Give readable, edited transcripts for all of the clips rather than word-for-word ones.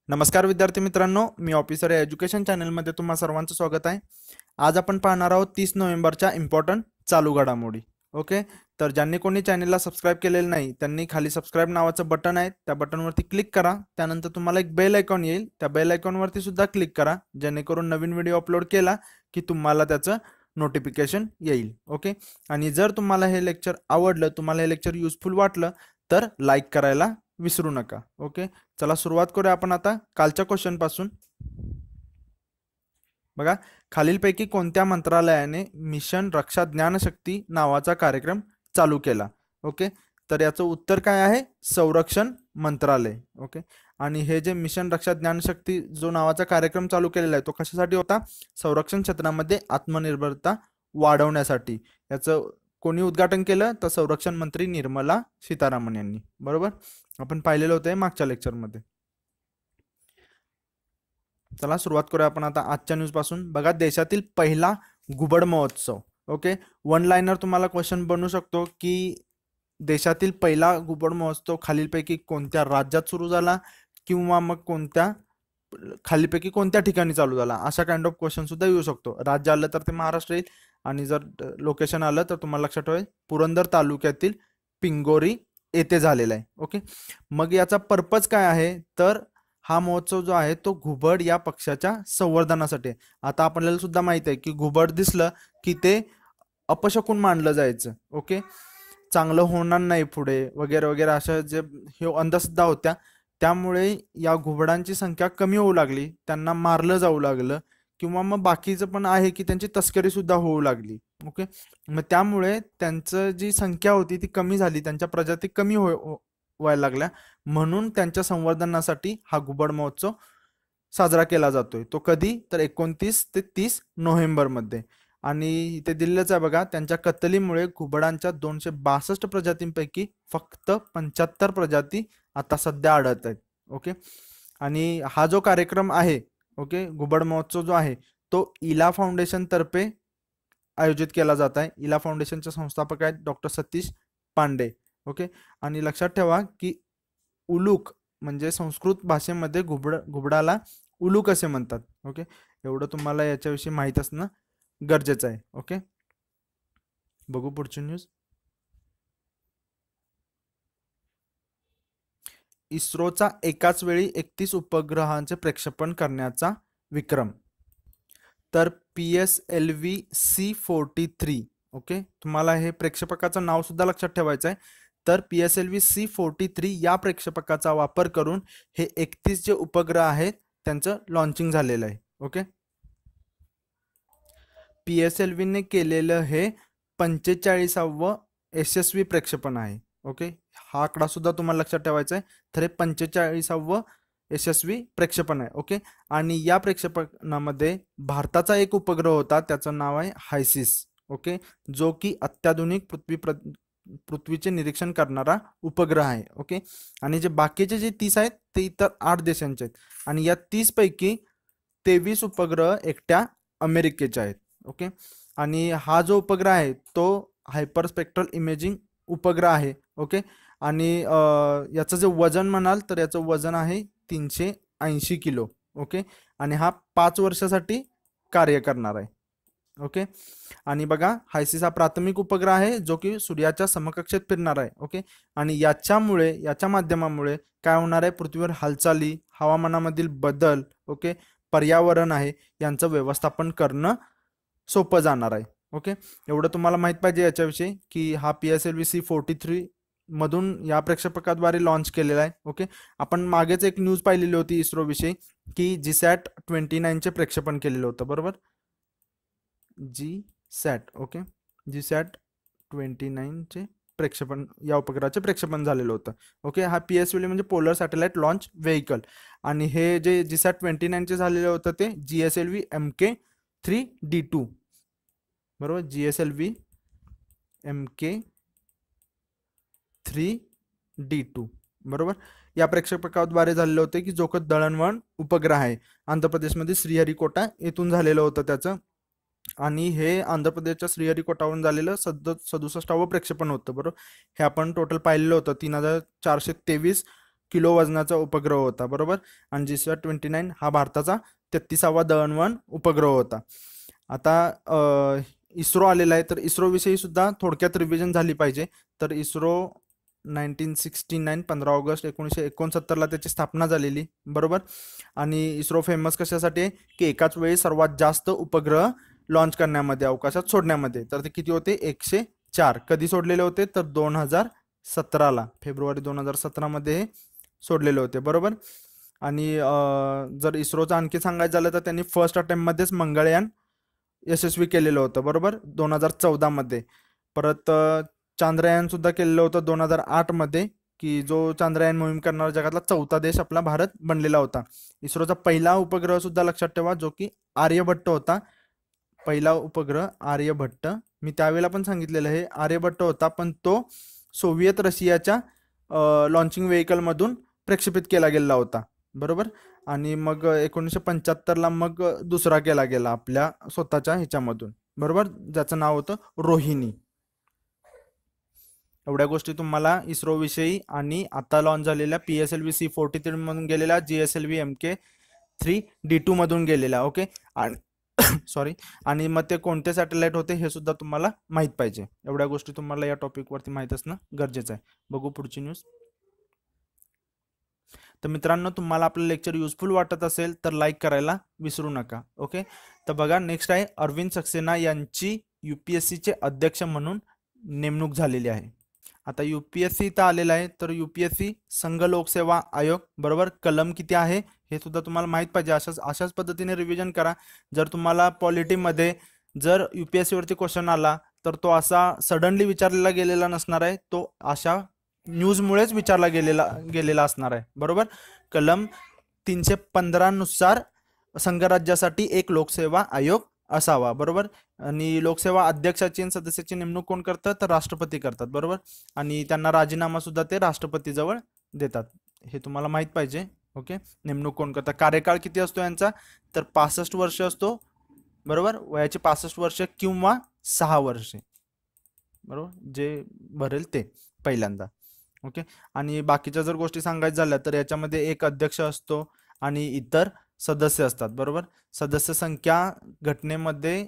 नमस्कार विद्यार्थी मित्रांनो, मी ऑफिसर या एज्युकेशन चॅनलमध्ये तुम्हा सर्वांचं स्वागत आहे। आज आपण पाहणार आहोत 30 नोव्हेंबरच्या इम्पॉर्टंट चालू घडामोडी। ओके, तर ज्यांनी कोणी चॅनलला सबस्क्राईब केलेलं नाही त्यांनी खाली सबस्क्राईब नावाचं बटन आहे, त्या बटनवरती क्लिक करा। त्यानंतर तुम्हाला एक बेल आयकॉन येईल, त्या बेल आयकॉनवरती सुद्धा क्लिक करा, जेणेकरून नवीन व्हिडिओ अपलोड केला की तुम्हाला त्याचं नोटिफिकेशन येईल। ओके, आणि जर तुम्हाला हे लेक्चर आवडलं, तुम्हाला हे लेक्चर युजफुल वाटलं तर लाईक करायला विसरू नका। ओके, चला सुरुवात करूया आपण आता कालच्या क्वेश्चन पासून। बघा, खालीलपैकी कोणत्या मंत्रालयाने मिशन रक्षा ज्ञानशक्ती नावाचा कार्यक्रम चालू केला? ओके, तर याचं उत्तर काय आहे? संरक्षण मंत्रालय। ओके, आणि हे जे मिशन रक्षा ज्ञानशक्ती जो नावाचा कार्यक्रम चालू केलेला आहे तो कशासाठी होता? संरक्षण क्षेत्रामध्ये आत्मनिर्भरता वाढवण्यासाठी। याचं कोणी उद्घाटन केलं? तर संरक्षण मंत्री निर्मला सीतारामन यांनी। बरोबर, आपण पाहिलेलं होतं मागच्या लेक्चरमध्ये। चला सुरुवात करूया आपण आता आजच्या न्यूज पासून। बघा, देशातील पहिला घुबड महोत्सव। ओके, वन लाइनर तुम्हाला क्वेश्चन बनू शकतो की देशातील पहिला घुबड महोत्सव खालीलपैकी कोणत्या राज्यात सुरू झाला किंवा मग कोणत्या खालीपैकी कोणत्या ठिकाणी चालू झाला, अशा काइंड ऑफ क्वेश्चन सुद्धा येऊ शकतो। राज्य आलं तर ते महाराष्ट्र येईल, आणि जर लोकेशन आलं तर तुम्हाला लक्षात ठेवायचं पुरंदर तालुक्यातील पिंगोरी येथे झालेला आहे। ओके, मग याचा पर्पज काय आहे? तर हा महोत्सव जो आहे तो घुबड या पक्षाच्या संवर्धनासाठी। आता आपल्याला सुद्धा माहित आहे की घुबड दिसलं की ते अपशकुन मानलं जायचं। ओके, चांगलं होणार नाही पुढे वगैरे वगैरे अशा जे हे अंधश्रद्धा होत्या, त्यामुळे या घुबडांची संख्या कमी होऊ लागली, त्यांना मारलं जाऊ लागलं, किंवा मग बाकीचं पण आहे की त्यांची तस्करी सुद्धा होऊ लागली। ओके, मग त्यामुळे त्यांचं जी संख्या होती ती कमी झाली, त्यांच्या प्रजाती कमी व्हायला लागल्या, म्हणून त्यांच्या संवर्धनासाठी हा घुबड महोत्सव साजरा केला जातोय। तो कधी? तर 29 ते 30 नोव्हेंबर मध्ये। आणि इथे दिल्लीच आहे बघा, त्यांच्या कत्तलीमुळे घुबडांच्या 262 प्रजातींपैकी फक्त 75 प्रजाती आता सध्या आढळत आहेत। ओके, आणि हा जो कार्यक्रम आहे, ओके, घुबड महोत्सव जो आहे तो इला फाउंडेशन तर्फे आयोजित केला जात आहे। इला फाउंडेशनचे संस्थापक आहेत डॉक्टर सतीश पांडे। ओके, आणि लक्षात ठेवा की उलूक म्हणजे संस्कृत भाषेमध्ये घुबडाला उलूक असे म्हणतात। ओके, एवढं तुम्हाला याच्याविषयी माहित असणं गरजेचं आहे। ओके, बघू पुढची न्यूज। इस्रोचा एकाच वेळी 31 उपग्रहांचे प्रक्षेपण करण्याचा विक्रम। तर PSLV C43। ओके, तुम्हाला हे प्रक्षेपकाचं नाव सुद्धा लक्षात ठेवायचं आहे। तर PSLV C43 या प्रक्षेपकाचा वापर करून हे 31 जे उपग्रह आहेत त्यांचं लॉन्चिंग झालेलं आहे। ओके, PSLV ने केलेलं हे 45वे यशस्वी प्रक्षेपण आहे। ओके, हा आकडा सुद्धा तुम्हाला लक्षात ठेवायचा आहे। तर हे 45वे यशस्वी प्रक्षेपण आहे। ओके, आणि या प्रक्षेपणामध्ये भारताचा एक उपग्रह होता, त्याचं नाव आहे हायसिस। ओके, जो की अत्याधुनिक पृथ्वीचे निरीक्षण करणारा उपग्रह आहे। ओके, आणि जे बाकीचे जे 30 आहेत ते इतर 8 देशांचे आहेत, आणि या 30 पैकी 23 उपग्रह एकट्या अमेरिकेचे आहेत। ओके, आणि हा जो उपग्रह आहे तो हायपरस्पेक्ट्रल इमेजिंग उपग्रह आहे। ओके, आणि याचं जे वजन म्हणाल तर याचं वजन आहे 380 किलो। ओके, आणि हा 5 वर्षासाठी कार्य करणार आहे। ओके, आणि बघा, हायसिस हा प्राथमिक उपग्रह आहे जो की सूर्याच्या समकक्षेत फिरणार आहे। ओके, आणि याच्या माध्यमामुळे काय होणार आहे? पृथ्वीवर हालचाली, हवामानामधील बदल, ओके, पर्यावरण आहे यांचं व्यवस्थापन करणं सोपं जाणार आहे। ओके, एवढं तुम्हाला माहित पाहिजे याच्याविषयी की हा PSLV C43 मधून या प्रक्षेपकाद्वारे लॉन्च केलेला आहे। ओके, आपण मागेच एक न्यूज पाहिलेली होती इस्रो विषयी की GSAT-29 चे प्रक्षेपण केलेलं होतं। बरोबर, GSAT। ओके, GSAT-29 चे प्रक्षेपण, या उपग्रहाचे प्रक्षेपण झालेलं होतं। ओके, हा PSLV म्हणजे पोलर सॅटेलाइट लॉन्च व्हेइकल, आणि हे जे GSAT-29 चे झालेलं होतं ते GSLV MK3D2। बरोबर, GSLV MK3D2। बरोबर, या प्रक्षेपकाद्वारे झालेलं होतं की जो की दळणवळण उपग्रह आहे, आंध्र प्रदेशमध्ये श्रीहरिकोटा येथून झालेलं होतं त्याचं, आणि हे आंध्र प्रदेशच्या श्रीहरिकोटावरून झालेलं 67वे प्रक्षेपण होतं। बरोबर, हे आपण टोटल पाहिलेलं होतं 3423 किलो वजनाचा उपग्रह होता, बरोबर. आणि जीसॅट 29 हा भारताचा 33वा दळणवळण उपग्रह होता. आता इस्रो आलेला आहे, तर इस्रो विषयी सुद्धा थोडक्यात रिव्हिजन झाली पाहिजे. तर इस्रो 1969 15 ऑगस्ट 1969 त्याची स्थापना झालेली, बरोबर. आणि इस्रो फेमस कशासाठी आहे की एकाच वेळी सर्वात जास्त उपग्रह लॉन्च करण्यामध्ये, अवकाशात सोडण्यामध्ये. तर ते किती होते? 104. कधी सोडलेले होते? तर 2017ला, फेब्रुवारी 2017 मध्ये हे सोडलेले होते, बरोबर. आणि जर इस्रोचं आणखी सांगायचं झालं तर त्यांनी फर्स्ट अटेम्प्टमध्येच मंगळयान यशस्वी केलेलं होतं, बरोबर, 2014 मध्ये. परत चांद्रयान सुद्धा केलेलं होतं 2008 मध्ये, की जो चांद्रयान मोहीम करणारा जगातला चौथा देश आपला भारत बनलेला होता. इस्रोचा पहिला उपग्रह सुद्धा लक्षात ठेवा, जो की आर्यभट्ट होता. पहिला उपग्रह आर्यभट्ट, मी त्यावेळेला पण सांगितलेलं हे आर्यभट्ट होता, पण तो सोव्हिएत रशियाच्या लॉन्चिंग व्हेकलमधून प्रक्षेपित केला गेला होता, बरोबर. आणि मग 1975ला मग दुसरा केला गेला आपल्या स्वतःच्या ह्याच्यामधून, बरोबर, ज्याचं नाव होतं रोहिणी. एवढ्या गोष्टी तुम्हाला इस्रो विषयी आणि आता लॉन्च झालेल्या PSLV C43 मधून गेलेल्या GSLV MK3D2 मधून गेलेल्या, ओके. आणि सॉरी, आणि मग ते कोणते सॅटेलाइट होते हे सुद्धा तुम्हाला माहित पाहिजे. एवढ्या गोष्टी तुम्हाला या टॉपिक वरती माहित असणं गरजेचं आहे. बघू पुढची न्यूज. तर मित्रांनो, तुम्हाला आपलं लेक्चर युजफुल वाटत असेल तर लाईक करायला विसरू नका, ओके. तर बघा, नेक्स्ट आहे अरविंद सक्सेना यांची UPSCचे अध्यक्ष म्हणून नेमणूक झालेली आहे. आता UPSC इथं आलेलं आहे, तर UPSC संघ लोकसेवा आयोग, बरोबर. कलम किती आहे हे सुद्धा तुम्हाला माहित पाहिजे. अशाच पद्धतीने रिव्हिजन करा. जर तुम्हाला पॉलिटीमध्ये जर UPSC वरती क्वेश्चन आला तर तो असा सडनली विचारलेला गेलेला नसणार आहे, तो अशा न्यूजमुळेच विचारला गेलेला असणार आहे, बरोबर. कलम 315 नुसार संघराज्यासाठी एक लोकसेवा आयोग असावा, बरोबर. आणि लोकसेवा अध्यक्षाची आणि सदस्याची नेमणूक कोण करतात? तर राष्ट्रपती करतात, बरोबर. आणि त्यांना राजीनामा सुद्धा ते राष्ट्रपतीजवळ देतात, हे तुम्हाला माहित पाहिजे, ओके. नेमणूक कोण करतात? कार्यकाळ किती असतो यांचा? तर 65 वर्ष असतो, बरोबर. वयाची 65 वर्ष किंवा 6 वर्षे, बरोबर, जे भरेल ते पहिल्यांदा, ओके. आणि बाकीच्या जर गोष्टी सांगायच्या झाल्या तर याच्यामध्ये एक अध्यक्ष असतो आणि इतर सदस्य असतात, बरोबर. सदस्य संख्या घटनेमध्ये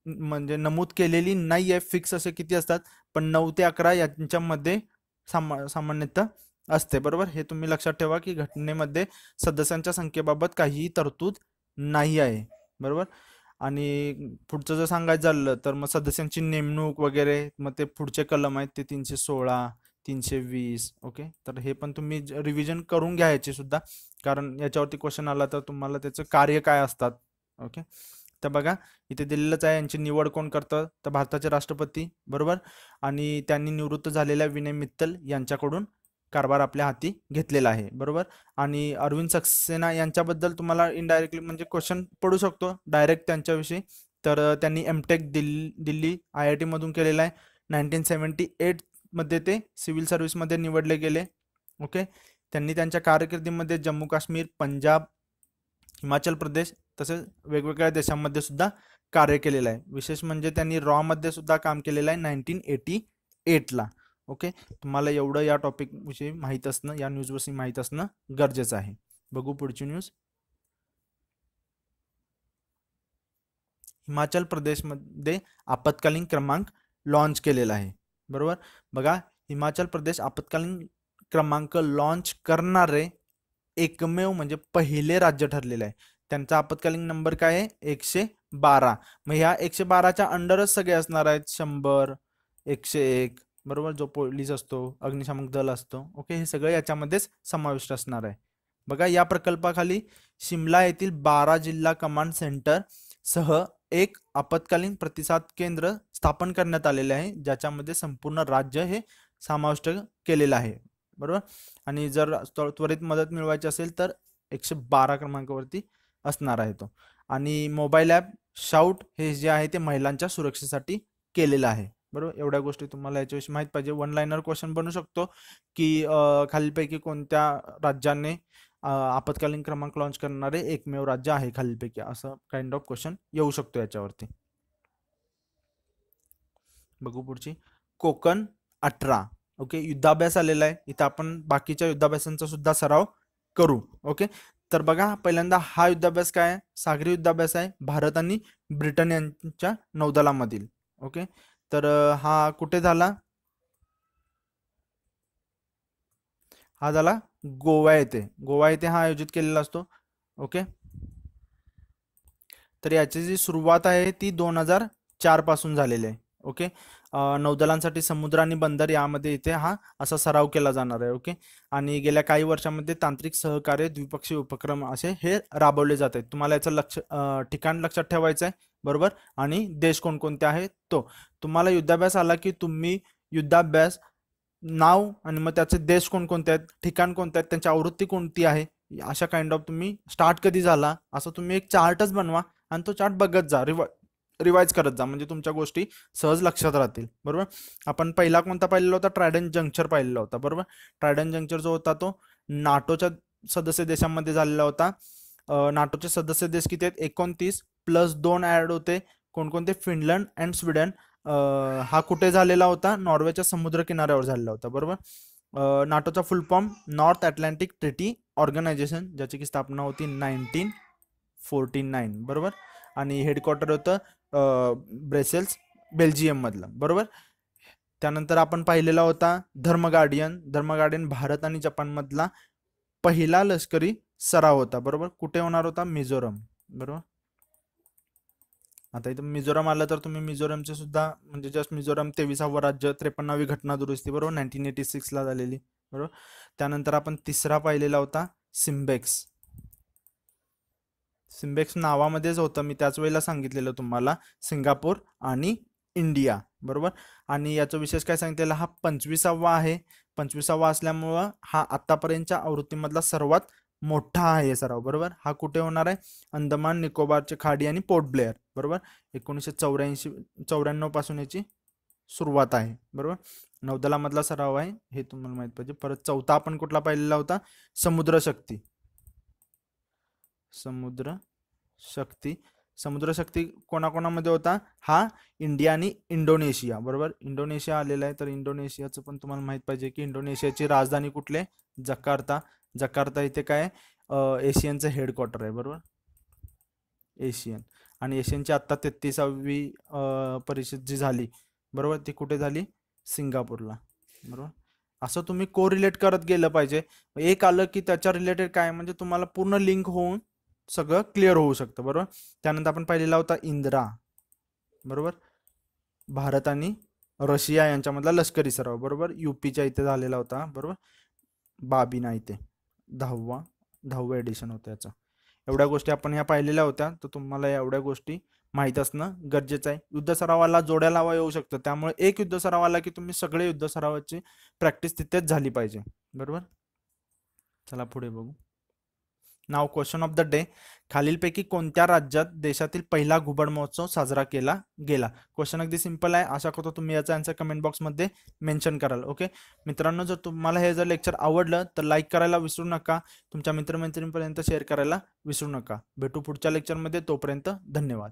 म्हणजे नमूद केलेली नाही आहे, फिक्स असे किती असतात, पण 9 ते 11 यांच्यामध्ये सामान्यतः असते, बरोबर. हे तुम्ही लक्षात ठेवा की घटनेमध्ये सदस्यांच्या संख्येबाबत काहीही तरतूद नाही आहे, बरोबर. आणि पुढचं जर सांगायचं झालं तर मग सदस्यांची नेमणूक वगैरे, मग ते पुढचे कलम आहेत ते 316 320, ओके. तर हे पण तुम्ही रिव्हिजन करून घ्या याची सुद्धा, कारण याच्यावरती क्वेश्चन आला तर तुम्हाला त्याचं कार्य काय असतात, ओके. तर बघा, इथे दिलेलंच आहे, यांची निवड कोण करतं? तर भारताचे राष्ट्रपती, बरोबर. आणि त्यांनी निवृत्त झालेल्या विनय मित्तल यांच्याकडून कारभार आपल्या हाती घेतलेला आहे, बरोबर. आणि अरविंद सक्सेना यांच्याबद्दल तुम्हाला इनडायरेक्टली म्हणजे क्वेश्चन पडू शकतो डायरेक्ट त्यांच्याविषयी. तर त्यांनी एमटेक दिल्ली IIT मधून केलेला आहे. 1978 मध्ये ते सिव्हिल सर्व्हिसमध्ये निवडले गेले, ओके. त्यांनी त्यांच्या कारकिर्दीमध्ये जम्मू काश्मीर, पंजाब, हिमाचल प्रदेश तसेच वेगवेगळ्या देशांमध्ये सुद्धा कार्य केलेलं आहे. विशेष म्हणजे त्यांनी रॉ मध्ये सुद्धा काम केलेलं आहे 1988ला, ओके. तुम्हाला एवढं या टॉपिक विषयी माहित असणं, या न्यूज विषयी माहित असणं गरजेचं आहे. बघू पुढची न्यूज. हिमाचल प्रदेशमध्ये आपत्कालीन क्रमांक लॉन्च केलेला आहे, बरोबर. बघा, हिमाचल प्रदेश आपत्कालीन क्रमांक लॉन्च करणारे एकमेव म्हणजे पहिले राज्य ठरलेले आहे. त्यांचा आपत्कालीन नंबर काय आहे? 112. मग ह्या 112च्या अंडरच सगळे असणार आहेत, 100, 101, बरोबर. जो पोलीस असतो, अग्निशामक दल असतो, ओके, हे सगळे याच्यामध्येच समाविष्ट असणार आहे. बघा, या प्रकल्पाखाली शिमला येथील 12 जिल्हा कमांड सेंटर सह एक आपत्कालीन प्रतिसाद केंद्र स्थापन करण्यात आलेले आहे, ज्याच्यामध्ये संपूर्ण राज्य हे समाविष्ट केलेलं आहे, बरोबर. आणि जर त्वरित मदत मिळवायची असेल तर 112 क्रमांकावरती असणार आहे तो. आणि मोबाईल ॲप शाऊट हे जे आहे ते महिलांच्या सुरक्षेसाठी केलेलं आहे, बरोबर. एवढ्या गोष्टी तुम्हाला याच्याविषयी माहित पाहिजे. वन लाइनर क्वेश्चन बनू शकतो की खालीलपैकी कोणत्या राज्याने आपत्कालीन क्रमांक लॉन्च करणारे एकमेव राज्य आहे खालीलपैकी, असं काइंड ऑफ क्वेश्चन येऊ शकतो याच्यावरती. बघू पुढची. कोकण 18, ओके, युद्धाभ्यास आलेला आहे, इथं आपण बाकीच्या युद्धाभ्यासांचा सुद्धा सराव करू. ओके, तर बघा पहिल्यांदा हा युद्धाभ्यास काय आहे, सागरी युद्धाभ्यास आहे, भारत आणि ब्रिटन यांच्या नौदलामधील. ओके, तर हा कुठे झाला, हा झाला गोवा येथे. गोवा येथे हा आयोजित केलेला असतो. ओके, तर याची जी सुरुवात आहे ती 2004 पासून झालेली आहे. ओके, नौदलांसाठी समुद्र आणि बंदर यामध्ये इथे हा असा सराव केला जाणार आहे. ओके, आणि गेल्या काही वर्षांमध्ये तांत्रिक सहकार्य, द्विपक्षीय उपक्रम असे हे राबवले जात आहेत. तुम्हाला याचं ठिकाण लक्षात ठेवायचं आहे, बरोबर, आणि देश कोणकोणते आहेत तो. तुम्हाला युद्धाभ्यास आला की तुम्ही युद्धाभ्यास नाव आणि मग त्याचे देश कोणकोणते आहेत, ठिकाण कोणते आहेत, त्यांची आवृत्ती कोणती आहे, अशा काइंड ऑफ तुम्ही स्टार्ट कधी झाला असं तुम्ही एक चार्टच बनवा आणि तो चार्ट बघत जा, रिवाइज करत जा, म्हणजे तुमच्या गोष्टी सहज लक्षात राहतील. बरोबर, आपण पहिला कोणता पाहिलेला होता, ट्रायडन जंक्चर पाहिलेला होता. बरोबर, ट्रायडन जंक्चर जो होता तो नाटोच्या सदस्य देशांमध्ये झालेला होता. नाटोचे सदस्य देश किती आहेत, 29 प्लस 2 ऍड होते, कोणकोणते, फिनलंड अँड स्वीडन. हा कुठे झालेला होता, नॉर्वेच्या समुद्र किनाऱ्यावर झालेला होता. बरोबर, नाटोचा full form North Atlantic Treaty Organisation, ज्याची की स्थापना होती 1949. बरोबर, आणि हेडक्वार्टर होतं ब्रेसेल्स, बेल्जियम मधलं. बरोबर, त्यानंतर आपण पाहिलेला होता धर्मगार्डियन भारत आणि जपान मधला पहिला लष्करी सराव होता. बरोबर, कुठे होणार होता, मिझोरम. बरोबर, आता इथं मिझोरम आलं तर तुम्ही मिझोरमचे सुद्धा, म्हणजे जस्ट मिझोरम 23वा राज्य, 53वी घटना दुरुस्ती, बरोबर, 1986 ला झालेली. बरोबर, त्यानंतर आपण तिसरा पाहिलेला होता सिम्बेक्स. सिम्बेक्स नावामध्येच होतं, मी त्याच वेळेला सांगितलेलं तुम्हाला, सिंगापूर आणि इंडिया. बरोबर, आणि याचा विशेष काय सांगितलेला, हा 25वा आहे. 25वा असल्यामुळं हा आतापर्यंतच्या आवृत्तीमधला सर्वात मोठा आहे सराव. बरोबर, हा कुठे होणार आहे, अंदमान निकोबारचे खाडी आणि पोर्ट ब्लेअर. बरोबर, 1994 पासून याची सुरुवात आहे. बरोबर, नौदलामधला सराव आहे, हे तुम्हाला माहित पाहिजे. परत चौथा आपण कुठला पाहिलेला होता, समुद्र शक्ती. समुद्र शक्ती कोणाकोणामध्ये होता, हा इंडिया आणि इंडोनेशिया. बरोबर, इंडोनेशिया आलेला आहे, तर इंडोनेशियाचं पण तुम्हाला माहित पाहिजे की इंडोनेशियाची राजधानी कुठली, जकार्ता इथे काय, एशियनचं हेडक्वार्टर आहे. बरोबर, एशियन, आणि एशियनची आत्ता 33वी परिषद जी झाली, बरोबर, ती कुठे झाली, सिंगापूरला. बरोबर, असं तुम्ही कोरिलेट करत गेलं पाहिजे. एक आलं की त्याच्या रिलेटेड काय, म्हणजे तुम्हाला पूर्ण लिंक होऊन सगळं क्लिअर होऊ शकतं. बरोबर, त्यानंतर आपण पाहिलेला होता इंदिरा. बरोबर, भारत आणि रशिया यांच्यामधला लष्करी सराव. बरोबर, युपीच्या इथे झालेला होता. बरोबर, बाबीना इथे 10वं एडिशन होतं याचं. एवढ्या गोष्टी आपण ह्या पाहिलेल्या होत्या, तर तुम्हाला एवढ्या गोष्टी माहीत असणं गरजेचं आहे. युद्ध सरावाला जोड्या लावा येऊ शकतं, त्यामुळे एक युद्ध सराव आला की तुम्ही सगळे युद्ध सरावाची प्रॅक्टिस तिथेच झाली पाहिजे. बरोबर, चला पुढे बघू. नाव क्वेश्चन ऑफ द डे, खालीलपैकी कोणत्या राज्यात देशातील पहिला घुबड महोत्सव साजरा केला गेला. क्वेश्चन अगदी सिंपल आहे, आशा करतो तुम्ही याचा आन्सर कमेंट बॉक्समध्ये मेन्शन कराल. ओके मित्रांनो, जर तुम्हाला हे जर लेक्चर आवडलं तर लाईक करायला विसरू नका, तुमच्या मित्रमैत्रिणींपर्यंत शेअर करायला विसरू नका. भेटू पुढच्या लेक्चरमध्ये, तोपर्यंत धन्यवाद.